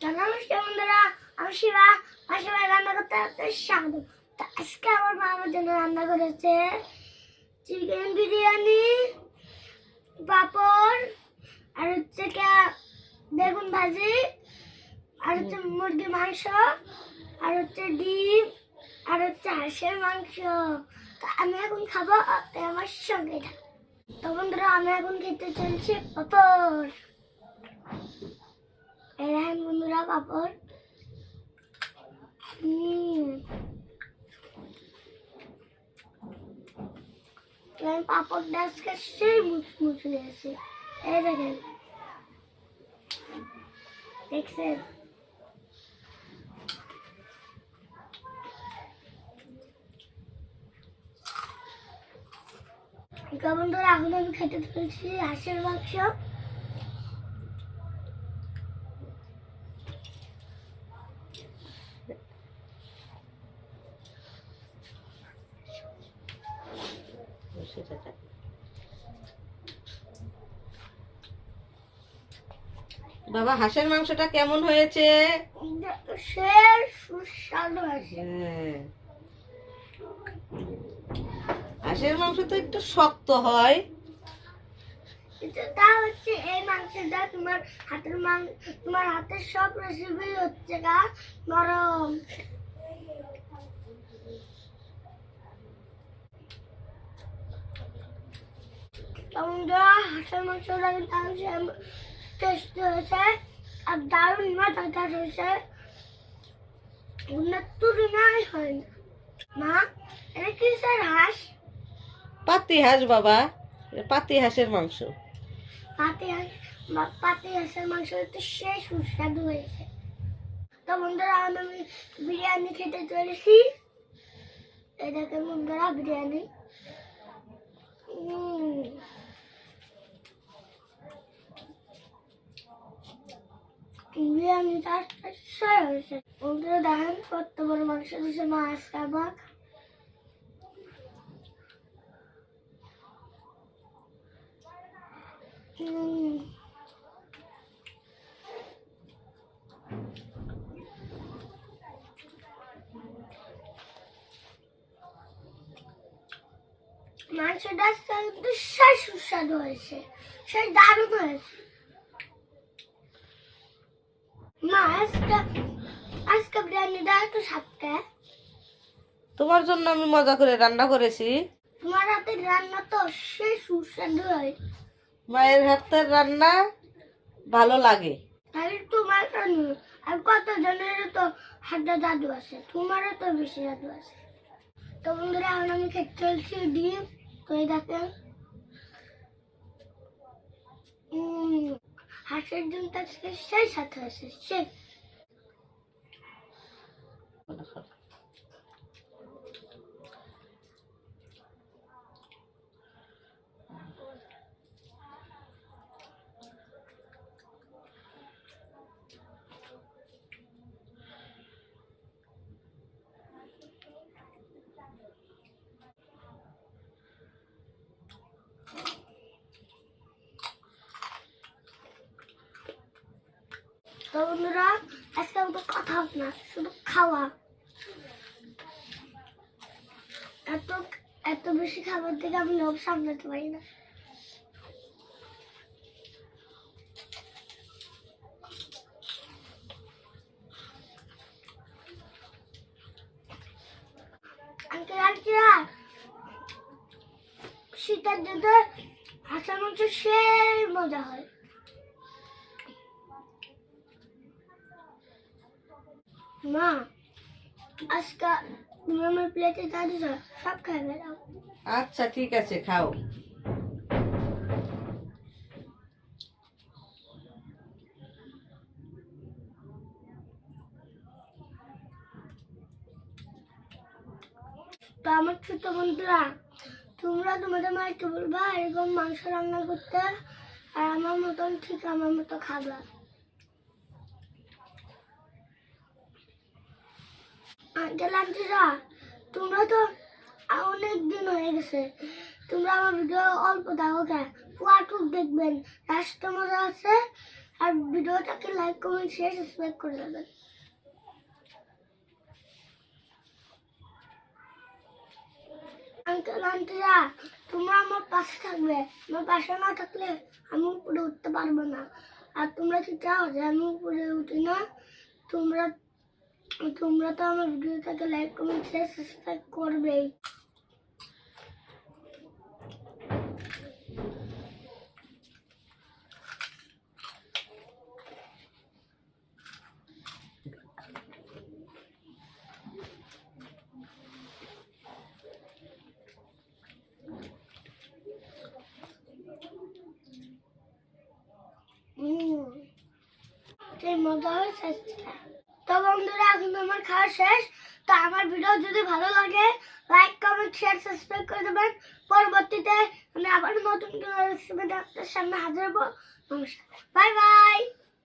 নমস্কার বন্ধুরা, আমি শিবা। আমার সবাই রান্না করতে স্বাগত। তো আজকে আমার মা আমার জন্য রান্না করেছে চিকেন বিরিয়ানি, পাপড়, আর হচ্ছে বেগুন ভাজি, আর হচ্ছে মুরগির মাংস, আর হচ্ছে ডিম, আর হচ্ছে হাঁসের মাংস। তো আমি এখন খাবো, আপনি আমার সঙ্গে থাকুন। তো বন্ধুরা, আমি এখন খেতে চলছি পাপড়। এই দেখেন বন্ধুরা, পাপড়। পাপড়টা আজকে সেই মুচমুচে আছে। এই দেখেন, দেখছেন? বন্ধুরা, এখন আমি খেতে চলছি হাঁসের মাংস। বাবা, হাঁসের মাংসটা কেমন হয়েছে? সুস্বাদু আছে। হাঁসের মাংস তো একটু শক্ত হয়। তা হচ্ছে এই মাংসটা তোমার হাতের সব রেসিপি হচ্ছে নরম। হাঁসের মাংসটা কিন্তু টেস্টি হয়েছে আর দারুণ মজাদার হয়েছে। তুলনাই হয় না। মা, এটা কিসের হাঁস? পাতি হাঁস বাবা, পাতি হাঁসের মাংস। পাতি হাঁসের মাংস তো সেই সুস্বাদু হয়েছে। তো বন্ধুরা, আমি বিরিয়ানি খেতে চলেছি। এই দেখেন বন্ধুরা, বিরিয়ানি। বিরিয়ানিটা সেই হয়েছে। বন্ধুরা দেখেন কত বড় মাংস দিয়েছে মা আজকে আমার। মাংসটা কিন্তু সেই সুস্বাদু হয়েছে, সেই দারুণ হয়েছে। মা, আজকে বিরিয়ানিটা একটু সাতটা। তোমার জন্য আমি মজা করে রান্না করেছি। তোমার হাতের রান্না তো সেই সুস্বাদু হয়। মায়ের হাতের রান্না ভালো লাগে। তাহলে তোমার কেন? আর কতজনের তো হাতে জাদু আছে, তোমারও তো বেশি জাদু আছে। তো বন্ধুরা, এখন আমি খেতে চলছি ডিম। তো এই দেখেন, হাঁসের ডিমটা সেই সাথে আছে, সেই। তো বন্ধুরা, আজকে তো কথা হোক না, শুধু খাওয়া। এত এত বেশি খাবার থেকে আমি লোভ সামলাতে পারি না। শীতের দিনে হাঁসের মাংস সেই মজা হয়। মা, আজকে তুমি আমার প্লেটে যা দিছ সব খাই বেড়াও। আচ্ছা, ঠিক আছে, খাও। তো আমার ছোট বন্ধুরা, তোমরা তোমাদের মাকে বলবা এরকম মাংস রান্না করতে, আর আমার মতন ঠিক আমার মতো খাবা। আঙ্কেল আন্টিরা, তোমরা তো অনেক দিন হয়ে গেছে, তোমরা আমার ভিডিও অল্প দেখো, পুরাটুক দেখবেন, রাষ্ট্র মজা আছে। আর ভিডিওটাকে লাইক কমেন্ট শেয়ার সাবস্ক্রাইব করে দেবেন। আঙ্কেল আন্টিরা, তোমরা আমার পাশে থাকবে। আমার পাশে না থাকলে আমি উপরে উঠতে পারবো না। আর তোমরা কি চাও যে আমি উপরে উঠি না? তোমরা তোমরা তো আমার ভিডিওটাকে লাইক কমেন্ট শেয়ার সাবস্ক্রাইব করবেই। সেই মজা হয়েছে। তো বন্ধুরা, এখন আমার খাওয়া শেষ। তো আমার ভিডিও যদি ভালো লাগে লাইক কমেন্ট শেয়ার সাবস্ক্রাইব করে দেবেন। পরবর্তীতে আমি আবার নতুন কোনো রেসিপি আপনাদের সামনে হাজির হবো। নমস্কার, বাই বাই।